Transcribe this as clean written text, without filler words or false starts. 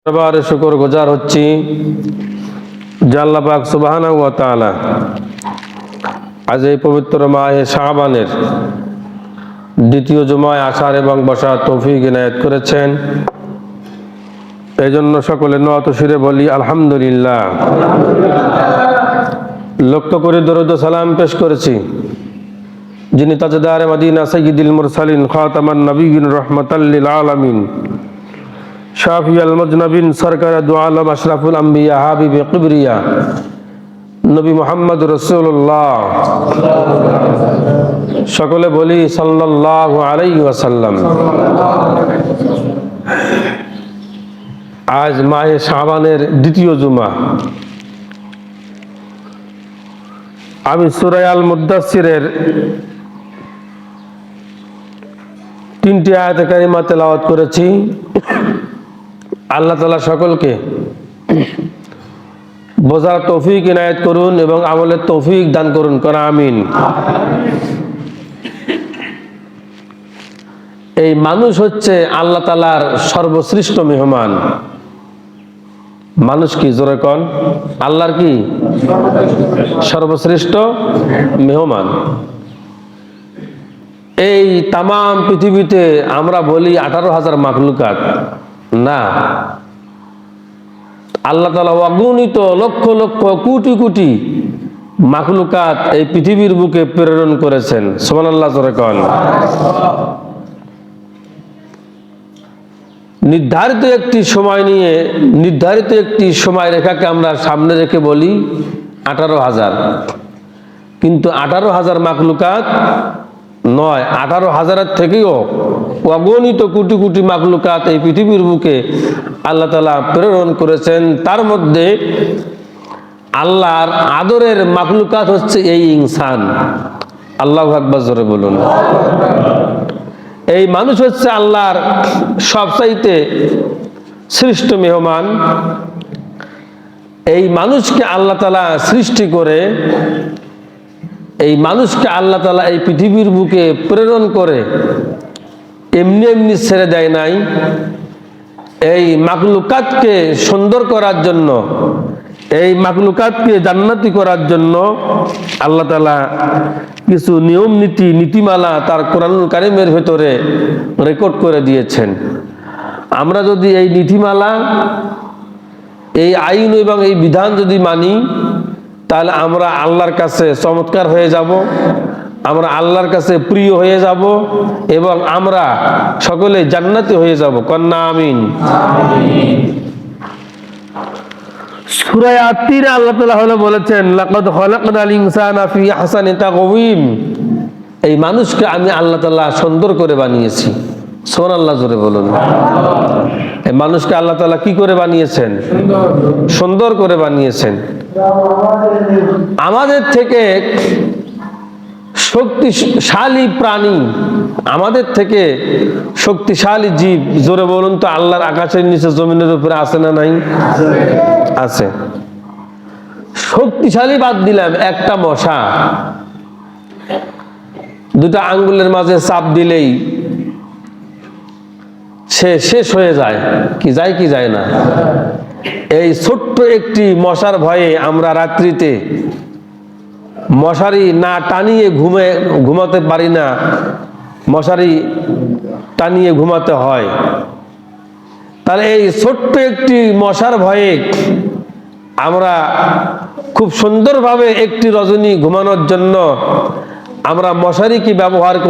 দরবারে শুকর গুজার হচ্ছি যে আল্লাহ পাক সুবহানাহু ওয়া তাআলা আজ এই পবিত্র মাহে শাবানের দ্বিতীয় জুমায় আসার এবং বসার তৌফিক ইনায়েত করেছেন। এই জন্য সকলে নত শিরে বলি আলহামদুলিল্লাহ। লক্ষ্য করে দরুদ ও সালাম পেশ করেছি যিনি তাজদারে মদিনা সাইয়্যিদুল মুরসালিন খাতামান নবিয়্যিন রাহমাতাল লিল আলামিন শাফি আল মুজনবিন সরকার দু আলম আশরাফুল আম্বিয়া হাবিব কিবরিয়া নবী মুহাম্মদ রাসূলুল্লাহ সকলে বলি সাল্লাল্লাহু আলাইহি ওয়াসাল্লাম। আজ মাহে শাবানের দ্বিতীয় জুমা। আমি সূরা আল মুদ্দাসসিরের 3টি আয়াত কারিমা তেলাওয়াত করেছি। আল্লাহ তাআলা সকলকে বোঝার তৌফিক ইনায়েত করুন এবং আমলের তৌফিক দান করুন, করা আমিন। এই মানুষ হচ্ছে আল্লাহ তাআলার সর্বশ্রেষ্ঠ মেহমান। মানুষ কি জোরে কন? আল্লাহর কি সর্বশ্রেষ্ঠ মেহমান। এই তাম পৃথিবীতে আমরা বলি 18,000 মাখলুকাত, না, আল্লাহ তাআলা অগণিত লক্ষ লক্ষ কোটি কোটি মাখলুকাত এই পৃথিবীর বুকে প্রেরণ করেছেন। সুবহানাল্লাহ জোরে কন। নির্ধারিত একটি সময় নিয়ে নির্ধারিত একটি সময় রেখাকে আমরা সামনে রেখে বলি 18,000, কিন্তু 18,000 মাখলুকাত নয়, 18,000-এর থেকেও অগণিত কোটি কোটি মাখলুকাত এই পৃথিবীর বুকে আল্লাহ তাআলা প্রেরণ করেছেন। তার মধ্যে আল্লাহর আদরের মাখলুকাত হচ্ছে এই ইনসান। আল্লাহু আকবার জোরে বলুন। এই মানুষ হচ্ছে আল্লাহর সবচাইতে শ্রেষ্ঠ মেহমান। এই মানুষকে আল্লাহ তাআলা সৃষ্টি করে, এই মানুষকে আল্লাহ তাআলা এই পৃথিবীর বুকে প্রেরণ করে এমনি এমনি ছেড়ে দেয় নাই। এই মাখলুকাতকে সুন্দর করার জন্য, এই মাখলুকাতকে জান্নাতি করার জন্য আল্লাহ তাআলা কিছু নিয়ম নীতি নীতিমালা তার কোরআনুল কারীমের ভেতরে রেকর্ড করে দিয়েছেন। আমরা যদি এই নীতিমালা, এই আইন এবং এই বিধান যদি মানি, তাহলে আমরা আল্লাহর কাছে চমৎকার হয়ে যাব, আমরা আল্লাহর কাছে প্রিয় হয়ে যাব এবং আমরা সকলে জান্নাতি হয়ে যাব। কন্যা আমিন। সূরা আত-তিন আল্লাহ তাআলা বলেছেন লাকাদ খালাকনাল ইনসানা ফি আহসানি তাকওয়িম। এই মানুষকে আমি আল্লাহ তাআলা সুন্দর করে বানিয়েছি। সুবহানাল্লাহ জোরে বলুন। এই মানুষকে আল্লাহ তাআলা কি করে বানিয়েছেন? সুন্দর করে বানিয়েছেন। আমাদের থেকে শক্তিশালী প্রাণী, আমাদের থেকে শক্তিশালী জীব, জোরে বলুন তো, আল্লাহর আকাশের নিচে জমিনের উপরে আছে না নাই? আছে। শক্তিশালী বাদ দিলাম, একটা মশা দুটা আঙ্গুলের মাঝে চাপ দিলেই সে শেষ হয়ে যায়। কি যায় কি যায় না? এই ছোট্ট একটি মশার ভয়ে আমরা রাত্রিতে মশারি না টানিয়ে ঘুমাতে পারি না, মশারি টানিয়ে ঘুমাতে হয়। তাহলে এই ছোট্ট একটি মশার ভয়ে আমরা খুব সুন্দরভাবে একটি রজনী ঘুমানোর জন্য আমরা মশারি কি ব্যবহার করি।